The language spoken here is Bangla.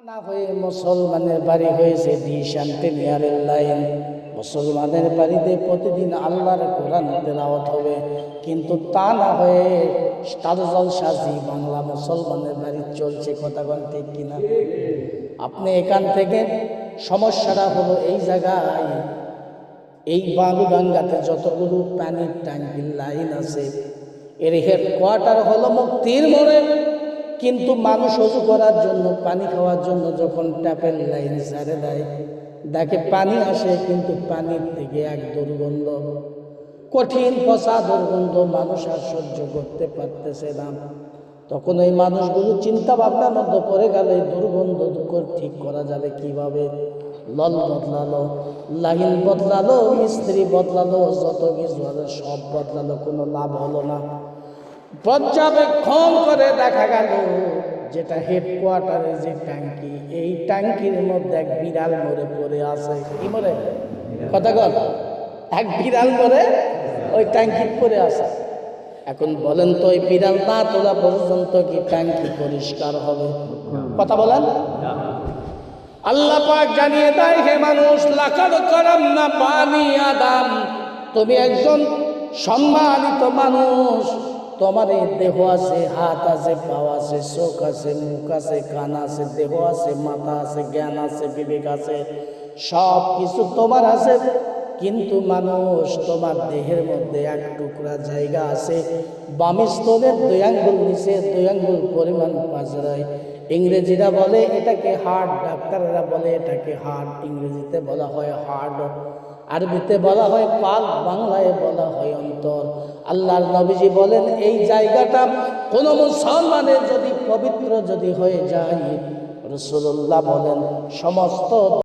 না হয়ে মুসলমানের বাড়ি হয়েছে ডিশান্টেনিয়ারের লাইন। মুসলমানের বাড়িতে প্রতিদিন আল্লাহর কোরআন তেলাওয়াত হবে, কিন্তু তা না হয়ে স্টার জলসাজি বাংলা মুসলমানের বাড়ি চলছে। কথা বল ঠিক কিনা? আপনি এখান থেকে সমস্যাটা হলো এই জায়গায়, এই বালুডাঙ্গাতে যতগুলো পানির ট্যাঙ্কির লাইন আছে এর হেডকোয়ার্টার হলো মুক্তির মোড়ে, কিন্তু মানুষ ওযু করার জন্য পানি খাওয়ার জন্য যখন ট্যাপের লাইন ছেড়ে দেয় দেখে পানি আসে, কিন্তু পানির থেকে এক দুর্গন্ধ, কঠিন পচা দুর্গন্ধ, মানুষ আর সহ্য করতে পারতেছে না। তখন ওই মানুষগুলো চিন্তা ভাবনার মধ্যে পড়ে গেল এই দুর্গন্ধ ঠিক করা যাবে কিভাবে। লল বদলালো, লাইন বদলালো, মিস্ত্রি বদলালো, যত কিছু হলো সব বদলালো, কোনো লাভ হলো না। পর্যবেক্ষণ করে দেখা গেল যেটা হেডকোয়ার্টারে যে ট্যাঙ্কি, এই ট্যাঙ্কির মধ্যে এক বিড়াল মরে পড়ে আছে। কি মরে? কথা বল। এক বিড়াল মরে ওই ট্যাঙ্কি পড়ে আছে। এখন বলেন তো ওই বিড়াল না তোলা পর্যন্ত কি ট্যাঙ্কি পরিষ্কার হবে? কথা বলেন। আল্লাহ পাক জানিয়ে দেয়, হে মানুষ, লাকাদ কারামনা বানি আদম, তুমি একজন সম্মানিত মানুষ, তোমার এই দেহ আছে, হাত আছে, পাও আছে, চোখ আছে, মুখ আছে, কান আছে, দেহ আছে, মাথা আছে, জ্ঞান আছে, বিবেক আছে, সব কিছু তোমার আছে, কিন্তু মানুষ তোমার দেহের মধ্যে এক টুকরা জায়গা আছে বাম স্তনের 2 আঙ্গুল নিচে 2 আঙ্গুল পরিমাণ পাঁজরায়। ইংরেজিরা বলে এটাকে হার্ট, ডাক্তাররা বলে এটাকে হার্ট। ইংরেজিতে বলা হয় হার্ট, আরবিতে বলা হয় পাল, বাংলায় বলা হয় অন্তর। আল্লাহর নবীজি বলেন এই জায়গাটা কোন মুসলমানের যদি পবিত্র যদি হয়ে যায়, রাসূলুল্লাহ বলেন সমস্ত